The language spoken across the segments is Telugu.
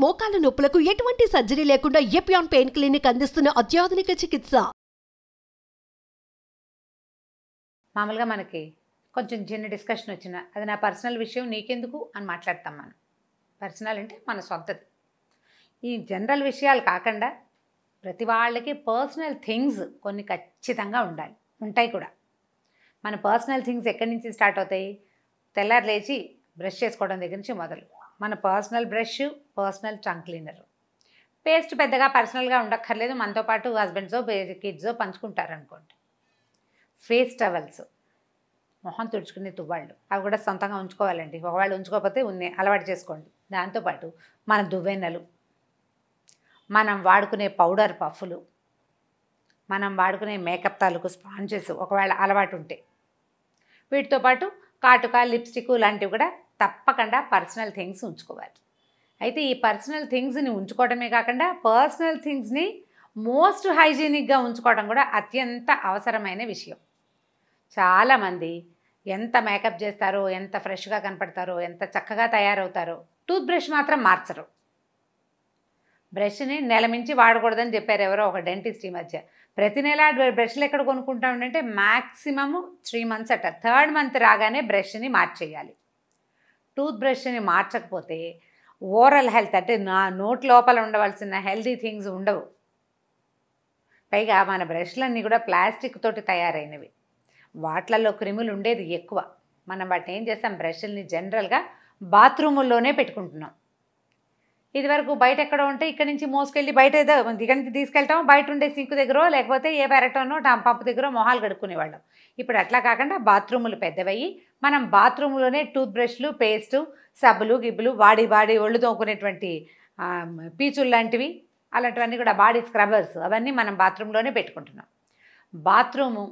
మోకాల నొప్పులకు ఎటువంటి సర్జరీ లేకుండా ఎపియాన్ పెయిన్ క్లినిక్ అందిస్తున్న అత్యాధునిక చికిత్స. మామూలుగా మనకి కొంచెం చిన్న డిస్కషన్ వచ్చినా అది నా పర్సనల్ విషయం నీకెందుకు అని మాట్లాడతాం. మనం పర్సనల్ అంటే మన సొంతది. ఈ జనరల్ విషయాలు కాకుండా ప్రతి వాళ్ళకి పర్సనల్ థింగ్స్ కొన్ని ఖచ్చితంగా ఉంటాయి కూడా. మన పర్సనల్ థింగ్స్ ఎక్కడి నుంచి స్టార్ట్ అవుతాయి? తెల్లారి లేచి బ్రష్ చేసుకోవడం దగ్గర నుంచి మొదలు. మన personal brush, personal tongue cleaner, paste పెద్దగా పర్సనల్గా ఉండక్కర్లేదు, మనతో పాటు హస్బెండ్సో కిడ్సో పంచుకుంటారు అనుకోండి. ఫేస్ టవల్స్, మొహం తుడుచుకునే తువ్వాళ్ళు, అవి కూడా సొంతంగా ఉంచుకోవాలండి. ఒకవేళ ఉంచుకోకపోతే అలవాటు చేసుకోండి. దాంతోపాటు మన దువ్వెన్నలు, మనం వాడుకునే పౌడర్ పఫ్ఫులు, మనం వాడుకునే మేకప్ తాలూకు స్పాంజెస్ ఒకవేళ అలవాటు ఉంటే, వీటితో పాటు కాటుక, లిప్స్టిక్ లాంటివి కూడా తప్పకుండా పర్సనల్ థింగ్స్ ఉంచుకోవాలి. అయితే ఈ పర్సనల్ థింగ్స్ని ఉంచుకోవడమే కాకుండా పర్సనల్ థింగ్స్ని మోస్ట్ హైజీనిక్గా ఉంచుకోవడం కూడా అత్యంత అవసరమైన విషయం. చాలామంది ఎంత మేకప్ చేస్తారో, ఎంత ఫ్రెష్గా కనపడతారో, ఎంత చక్కగా తయారవుతారో, టూత్ బ్రష్ మాత్రం మార్చరు. బ్రష్ని నెల మించి వాడకూడదని చెప్పారు ఎవరో ఒక డెంటిస్ట్ ఈ మధ్య. ప్రతి నెల బ్రష్లు ఎక్కడ కొనుక్కుంటామంటే మ్యాక్సిమము 3 months అట. 3rd month రాగానే బ్రష్ని మార్చేయాలి. టూత్ బ్రష్ని మార్చకపోతే ఓరల్ హెల్త్ అంటే నోటి లోపల ఉండవలసిన హెల్తీ థింగ్స్ ఉండవు. పైగా మన బ్రష్లన్నీ కూడా ప్లాస్టిక్ తోటి తయారైనవి. వాటిలలో క్రిములు ఉండేది ఎక్కువ. మనం వాటిని ఏం చేస్తాం, బ్రష్ల్ని జనరల్గా బాత్రూముల్లోనే పెట్టుకుంటున్నాం. ఇదివరకు బయట ఎక్కడో ఉంటే ఇక్కడి నుంచి మోసుకెళ్ళి బయట ఏదో ఇక్కడి నుంచి తీసుకెళ్ళటం, బయట ఉండే సింకు దగ్గర లేకపోతే ఏ పెరటనో పంపు దగ్గర మొహాలు కడుక్కునేవాళ్ళం. ఇప్పుడు అట్లా కాకుండా బాత్రూములు పెద్దవయ్యి మనం బాత్రూంలోనే టూత్ బ్రష్లు, పేస్టు, సబ్బులు, గిబ్బులు, వాడి ఒళ్ళు తోముకునేటువంటి పీచులు లాంటివి, అలాంటివన్నీ కూడా బాడీ స్క్రబ్బర్స్, అవన్నీ మనం బాత్రూంలోనే పెట్టుకుంటున్నాం. బాత్రూము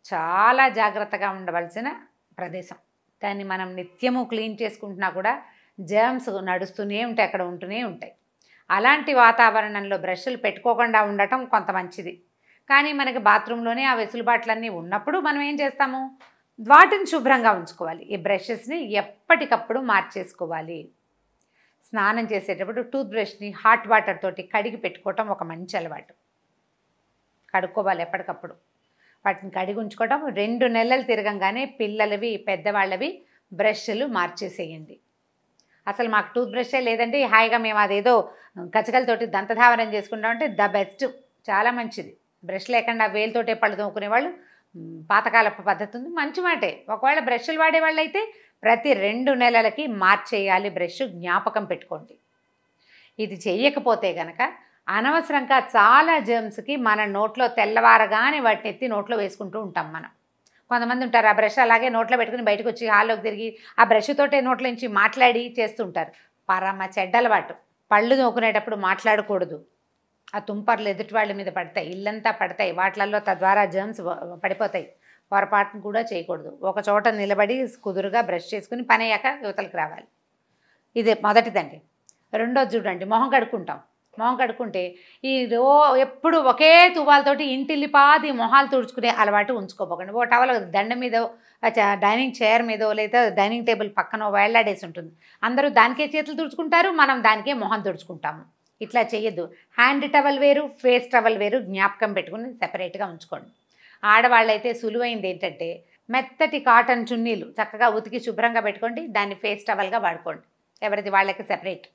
చాలా జాగ్రత్తగా ఉండవలసిన ప్రదేశం. దాన్ని మనం నిత్యము క్లీన్ చేసుకుంటున్నా కూడా జర్మ్స్ నడుస్తూనే ఉంటాయి, అక్కడ ఉంటూనే ఉంటాయి. అలాంటి వాతావరణంలో బ్రష్లు పెట్టుకోకుండా ఉండటం కొంత మంచిది. కానీ మనకి బాత్రూంలోనే ఆ వెసులుబాట్లన్నీ ఉన్నప్పుడు మనం ఏం చేస్తాము, వాటిని శుభ్రంగా ఉంచుకోవాలి. ఈ బ్రషెస్ని ఎప్పటికప్పుడు మార్చేసుకోవాలి. స్నానం చేసేటప్పుడు టూత్ బ్రష్ని హాట్ వాటర్ తోటి కడిగి పెట్టుకోవటం ఒక మంచి అలవాటు. కడుక్కోవాలి ఎప్పటికప్పుడు. వాటిని కడిగి ఉంచుకోవటం. 2 నెలలు తిరగంగానే పిల్లలవి, పెద్దవాళ్ళవి బ్రష్లు మార్చేసేయండి. అసలు మాకు టూత్ బ్రషే లేదండి, హాయిగా మేము అదేదో కచకలతోటి దంతధావనం చేసుకుంటామంటే ద బెస్ట్, చాలా మంచిది. బ్రష్ లేకుండా వేలుతోటే పళ్ళు తోముకునేవాళ్ళు పాతకాలపు పద్ధతి ఉంది, మంచి మాటే. ఒకవేళ బ్రష్లు వాడేవాళ్ళు అయితే ప్రతి 2 నెలలకి మార్చేయాలి బ్రష్, జ్ఞాపకం పెట్టుకోండి. ఇది చెయ్యకపోతే కనుక అనవసరంగా చాలా జర్మ్స్కి మన నోట్లో తెల్లవారగానే వాటిని ఎత్తి నోట్లో వేసుకుంటూ ఉంటాం మనం. కొంతమంది ఉంటారు ఆ బ్రష్ అలాగే నోట్లో పెట్టుకుని బయటకు వచ్చి హాల్లోకి తిరిగి ఆ బ్రష్ తోటే నోట్లో నుంచి మాట్లాడి చేస్తుంటారు. పరమ చెడ్డలవాటు. పళ్ళు తోముకునేటప్పుడు మాట్లాడకూడదు. ఆ తుంపర్లు ఎదుటి వాళ్ళ మీద పడతాయి, ఇల్లంతా పడతాయి, వాటిలలో తద్వారా జర్మ్స్ పడిపోతాయి. పొరపాటును కూడా చేయకూడదు. ఒక చోట నిలబడి కుదురుగా బ్రష్ చేసుకుని పని అయ్యాక యువతలకు రావాలి. ఇది మొదటిదండి. రెండోది చూడండి, మొహం కడుక్కుంటాం. మొహం కడుక్కుంటే ఎప్పుడు ఒకే తువ్వాలతోటి ఇంటిల్లిపాది మొహాలు తుడుచుకునే అలవాటు ఉంచుకోపోకండి. ఓ టవల్ దండం మీదో, డైనింగ్ చైర్ మీదో, లేదా డైనింగ్ టేబుల్ పక్కన వేళ్లాడేసి ఉంటుంది. అందరూ దానికే చేతులు తుడుచుకుంటారు, మనం దానికే మొహం తుడుచుకుంటాము. ఇట్లా చేయొద్దు. హ్యాండ్ టవల్ వేరు, ఫేస్ టవల్ వేరు, జ్ఞాపకం పెట్టుకుని సెపరేట్గా ఉంచుకోండి. ఆడవాళ్ళైతే సులువైంది ఏంటంటే మెత్తటి కాటన్ చున్నీలు చక్కగా ఉతికి శుభ్రంగా పెట్టుకోండి, దాన్ని ఫేస్ టవల్గా వాడుకోండి. ఎవరిది వాళ్ళకి సెపరేట్.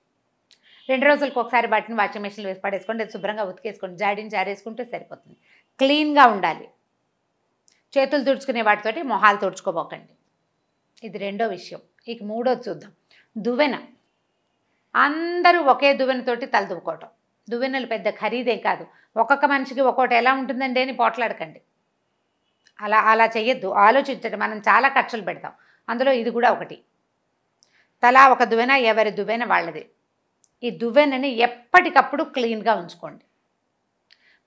2 రోజులకు ఒకసారి బట్టని వాషింగ్ మెషిన్లో వేసి పడేసుకోండి, అది శుభ్రంగా ఉతికేసుకోండి, జారేసుకుంటే సరిపోతుంది. క్లీన్గా ఉండాలి. చేతులు తుడుచుకునే వాటితోటి మొహాలు తుడుచుకోబోకండి. ఇది రెండో విషయం. ఇక మూడోది చూద్దాం. దువ్వెన. అందరూ ఒకే దువ్వెనతోటి తల దువ్వుకోవటం. దువ్వెనలు పెద్ద ఖరీదేం కాదు. ఒక్కొక్క మనిషికి ఒక్కోటి ఎలా ఉంటుందండి అని పోట్లాడకండి. అలా చెయ్యొద్దు. ఆలోచించండి. మనం చాలా ఖర్చులు పెడతాం, అందులో ఇది కూడా ఒకటి. తలా ఒక దువ్వెన, ఎవరి దువ్వెన వాళ్ళది. ఈ దువ్వెనని ఎప్పటికప్పుడు క్లీన్గా ఉంచుకోండి.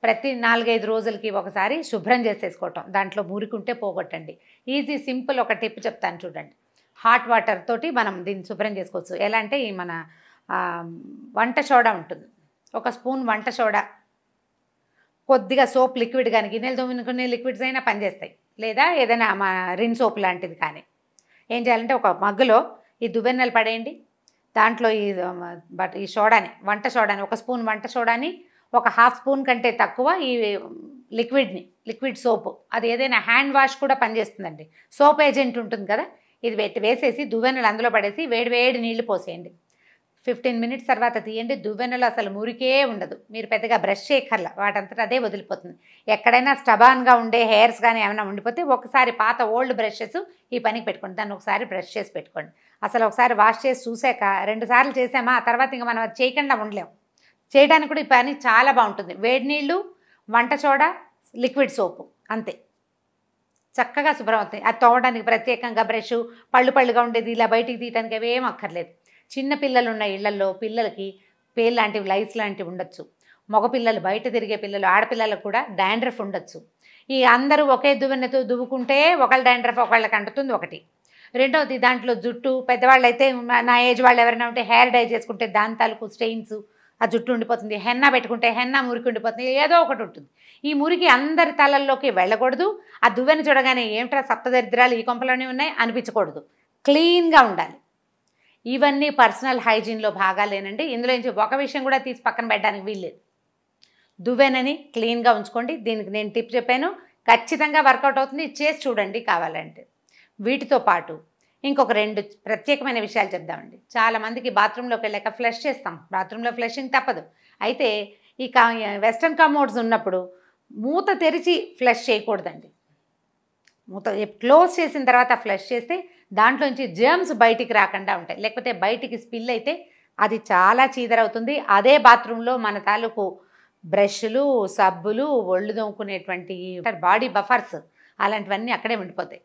ప్రతి 4-5 రోజులకి ఒకసారి శుభ్రం చేసేసుకోవటం. దాంట్లో మురికుంటే పోగొట్టండి. ఈజీ సింపుల్ ఒక టిప్ చెప్తాను చూడండి. హాట్ వాటర్ తోటి మనం దీన్ని శుభ్రం చేసుకోవచ్చు. ఎలా అంటే ఈ మన వంట సోడా ఉంటుంది, ఒక స్పూన్ వంట సోడా, కొద్దిగా సోప్ లిక్విడ్ కానీ, గిన్నెలు తోముకునే లిక్విడ్స్ అయినా పనిచేస్తాయి, లేదా ఏదైనా రిన్ సోప్ లాంటిది కానీ. ఏం చేయాలంటే ఒక మగ్గులో ఈ దువ్వెన్నెలు పడేయండి, దాంట్లో ఈ సోడాని, వంట సోడాని, 1 స్పూన్ వంట సోడాని, ఒక 1/2 స్పూన్ కంటే తక్కువ ఈ లిక్విడ్ సోపు, అది ఏదైనా హ్యాండ్ వాష్ కూడా పనిచేస్తుందండి. సోప్ ఏజెంట్ ఉంటుంది కదా, ఇది వేసేసి దువ్వెనలు అందులో పడేసి వేడి నీళ్లు పోసేయండి. 15 మినిట్స్ తర్వాత తీయండి. దువ్వెనలో అసలు మురికే ఉండదు. మీరు పెద్దగా బ్రష్ చేయక్కర్లా, వాటంతటా అదే వదిలిపోతుంది. ఎక్కడైనా స్టబాన్గా ఉండే హెయిర్స్ కానీ ఏమైనా ఉండిపోతే ఒకసారి పాత ఓల్డ్ బ్రషెస్ ఈ పనికి పెట్టుకోండి. దాన్ని ఒకసారి బ్రష్ చేసి పెట్టుకోండి. అసలు ఒకసారి వాష్ చేసి చూసాక 2 సార్లు చేసామా, ఆ తర్వాత ఇంకా మనం అది చేయకుండా ఉండలేము. చేయడానికి కూడా ఈ పని చాలా బాగుంటుంది. వేడి నీళ్ళు, వంట సోడా, లిక్విడ్ సోపు, అంతే, చక్కగా శుభ్రం అవుతాయి. అది తోమడానికి ప్రత్యేకంగా బ్రష్, పళ్ళుగా ఉండేది ఇలా బయటికి తీయడానికి అవేం అక్కర్లేదు. చిన్న పిల్లలు ఉన్న ఇళ్లలో పిల్లలకి పేల్ లాంటివి, లైస్ లాంటివి ఉండొచ్చు. మగపిల్లలు, బయట తిరిగే పిల్లలు, ఆడపిల్లలకు కూడా డాండ్రఫ్ ఉండొచ్చు. ఈ అందరూ ఒకే దువ్వెనతో దువ్వుకుంటే ఒకళ్ళ డాండ్రఫ్ ఒకళ్ళకి అంటుతుంది ఒకటి. రెండవది దాంట్లో జుట్టు, పెద్దవాళ్ళు అయితే నా ఏజ్ వాళ్ళు ఎవరైనా ఉంటే హెయిర్ డై చేసుకుంటే దాని తాలూకు స్టెయిన్స్, ఆ జుట్టు ఉండిపోతుంది. హెన్నా పెట్టుకుంటే హెన్నా మురికి ఉండిపోతుంది. ఏదో ఒకటి ఉంటుంది. ఈ మురికి అందరి తలల్లోకి వెళ్ళకూడదు. ఆ దువ్వెన చూడగానే ఏమిట్రా సప్తదరిద్రాలు ఈ కొంపలోనే ఉన్నాయి అనిపించకూడదు. క్లీన్గా ఉండాలి. ఇవన్నీ పర్సనల్ హైజీన్లో భాగాలేనండి. ఇందులో నుంచి ఒక విషయం కూడా తీసి పక్కన పెట్టడానికి వీల్లేదు. దువ్వెనని క్లీన్గా ఉంచుకోండి. దీనికి నేను టిప్ చెప్పాను, ఖచ్చితంగా వర్కౌట్ అవుతుంది. చేసి చూడండి కావాలంటే. వీటితో పాటు ఇంకొక 2 ప్రత్యేకమైన విషయాలు చెప్దామండి. చాలామందికి బాత్రూంలోకి వెళ్ళాక ఫ్లష్ చేస్తాం. బాత్రూంలో ఫ్లషింగ్ తప్పదు. అయితే ఈ వెస్ట్రన్ కమోడ్స్ ఉన్నప్పుడు మూత తెరిచి ఫ్లష్ చేయకూడదండి. మూత క్లోజ్ చేసిన తర్వాత ఫ్లష్ చేస్తే దాంట్లోంచి జర్మ్స్ బయటికి రాకుండా ఉంటాయి. లేకపోతే బయటికి స్పిల్ అయితే అది చాలా చీదరవుతుంది. అదే బాత్రూంలో మన తాలూకు బ్రష్లు, సబ్బులు, ఒళ్ళు దొంకునేటువంటి బాడీ బఫర్స్ అలాంటివన్నీ అక్కడే ఉండిపోతాయి.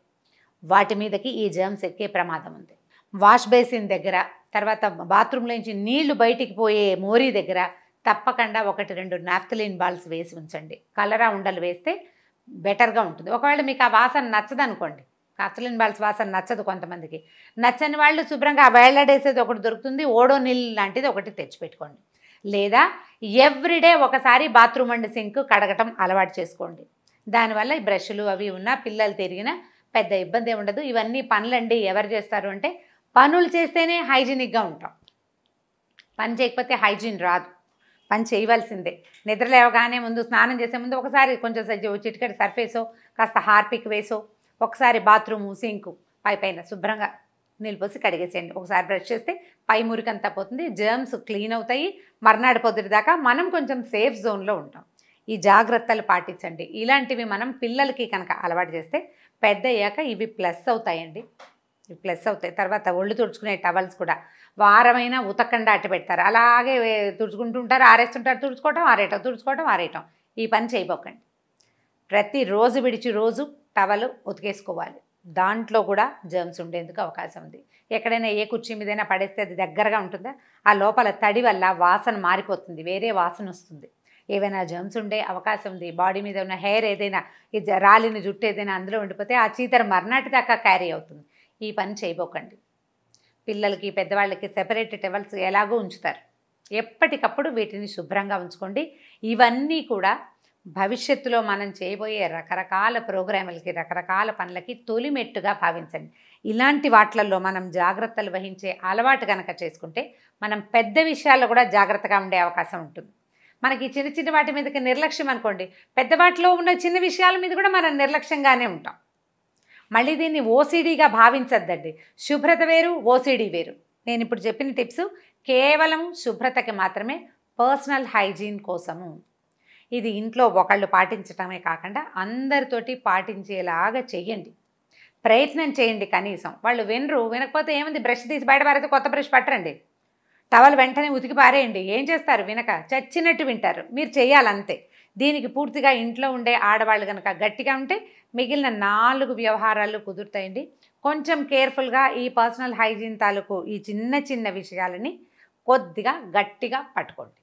వాటి మీదకి ఈ జర్మ్స్ ఎక్కే ప్రమాదం ఉంది. వాష్ బేసిన్ దగ్గర, తర్వాత బాత్రూంలోంచి నీళ్లు బయటికి పోయే మోరీ దగ్గర తప్పకుండా 1-2 నాఫ్థలిన్ బాల్స్ వేసి ఉంచండి. కలరా ఉండలు వేస్తే బెటర్గా ఉంటుంది. ఒకవేళ మీకు ఆ వాసన నచ్చదనుకోండి, నాఫ్థలిన్ బాల్స్ వాసన నచ్చదు కొంతమందికి, నచ్చని వాళ్ళు శుభ్రంగా వేళ్లాడేసేది ఒకటి దొరుకుతుంది, ఓడోనిల్ లాంటిది ఒకటి తెచ్చిపెట్టుకోండి. లేదా ఎవ్రీడే ఒకసారి బాత్రూమ్ అండ్ సింక్ కడగటం అలవాటు చేసుకోండి. దానివల్ల ఈ బ్రష్లు అవి ఉన్నా పిల్లలు తిరిగినా పెద్ద ఇబ్బంది ఉండదు. ఇవన్నీ పనులండి ఎవరు చేస్తారు అంటే, పనులు చేస్తేనే హైజీనిక్గా ఉంటాం. పని చేయకపోతే హైజీన్ రాదు. పని చేయవలసిందే. నిద్ర లేవగానే ముందు, స్నానం చేసే ముందు ఒకసారి కొంచెం చిటికెడు సర్ఫేసో కాస్త హార్పిక్ వేసో ఒకసారి బాత్రూము సింకు పైన శుభ్రంగా నీళ్ళు పోసి కడిగేసేయండి. ఒకసారి బ్రష్ చేస్తే పై మురికంతా పోతుంది, జర్మ్స్ క్లీన్ అవుతాయి. మర్నాడు పొద్దుటి దాకా మనం కొంచెం సేఫ్ జోన్లో ఉంటాం. ఈ జాగ్రత్తలు పాటించండి. ఇలాంటివి మనం పిల్లలకి కనుక అలవాటు చేస్తే పెద్ద అయ్యాక ఇవి ప్లస్ అవుతాయండి. ఇవి ప్లస్ అవుతాయి. తర్వాత ఒళ్ళు తుడుచుకునే టవల్స్ కూడా వారమైనా ఉతకండా అట్టు పెడతారు. అలాగే తుడుచుకుంటుంటారు, ఆరేస్తుంటారు, తుడుచుకోవటం ఆరేయటం. ఈ పని చేయబోకండి. ప్రతిరోజు విడిచి రోజు టవల్ ఉతికేసుకోవాలి. దాంట్లో కూడా జర్మ్స్ ఉండేందుకు అవకాశం ఉంది. ఎక్కడైనా ఏ కుర్చీ మీదైనా పడేస్తే అది దగ్గరగా ఉంటుందా, ఆ లోపల తడి వల్ల వాసన మారిపోతుంది, వేరే వాసన వస్తుంది. ఏవైనా జర్మ్స్ ఉండే అవకాశం ఉంది. బాడీ మీద ఉన్న హెయిర్ ఏదైనా, రాలిన జుట్టు ఏదైనా అందులో ఉండిపోతే ఆ చీతర మర్నాటి దాకా క్యారీ అవుతుంది. ఈ పని చేయబోకండి. పిల్లలకి, పెద్దవాళ్ళకి సెపరేట్ టవల్స్ ఎలాగో ఉంచుతారు. ఎప్పటికప్పుడు వీటిని శుభ్రంగా ఉంచుకోండి. ఇవన్నీ కూడా భవిష్యత్తులో మనం చేయబోయే రకరకాల ప్రోగ్రాములకి, రకరకాల పనులకి తొలిమెట్టుగా భావించండి. ఇలాంటి వాటిల్లో మనం జాగ్రత్తలు వహించే అలవాటు కనుక చేసుకుంటే మనం పెద్ద విషయాల్లో కూడా జాగ్రత్తగా ఉండే అవకాశం ఉంటుంది. మనకి చిన్న చిన్న వాటి మీదకి నిర్లక్ష్యం అనుకోండి, పెద్ద వాటిలో ఉన్న చిన్న విషయాల మీద కూడా మనం నిర్లక్ష్యంగానే ఉంటాం. మళ్ళీ దీన్ని ఓసిడీగా భావించద్దండి. శుభ్రత వేరు, ఓసిడీ వేరు. నేను ఇప్పుడు చెప్పిన టిప్స్ కేవలం శుభ్రతకి మాత్రమే, పర్సనల్ హైజీన్ కోసము. ఇది ఇంట్లో ఒకళ్ళు పాటించటమే కాకుండా అందరితోటి పాటించేలాగా చెయ్యండి. ప్రయత్నం చేయండి. కనీసం వాళ్ళు వినకపోతే ఏముంది, బ్రష్ తీసి బయట పారైతే కొత్త బ్రష్ పట్టరండి. టవల్ వెంటనే ఉతికి పారేయండి. ఏం చేస్తారు, వినక చచ్చినట్టు వింటారు. మీరు చేయాలంతే. దీనికి పూర్తిగా ఇంట్లో ఉండే ఆడవాళ్ళు కనుక గట్టిగా ఉంటే మిగిలిన 4 వ్యవహారాలు కుదురుతాయండి. కొంచెం కేర్ఫుల్గా ఈ పర్సనల్ హైజీన్ తాలూకు ఈ చిన్న చిన్న విషయాలని కొద్దిగా గట్టిగా పట్టుకోండి.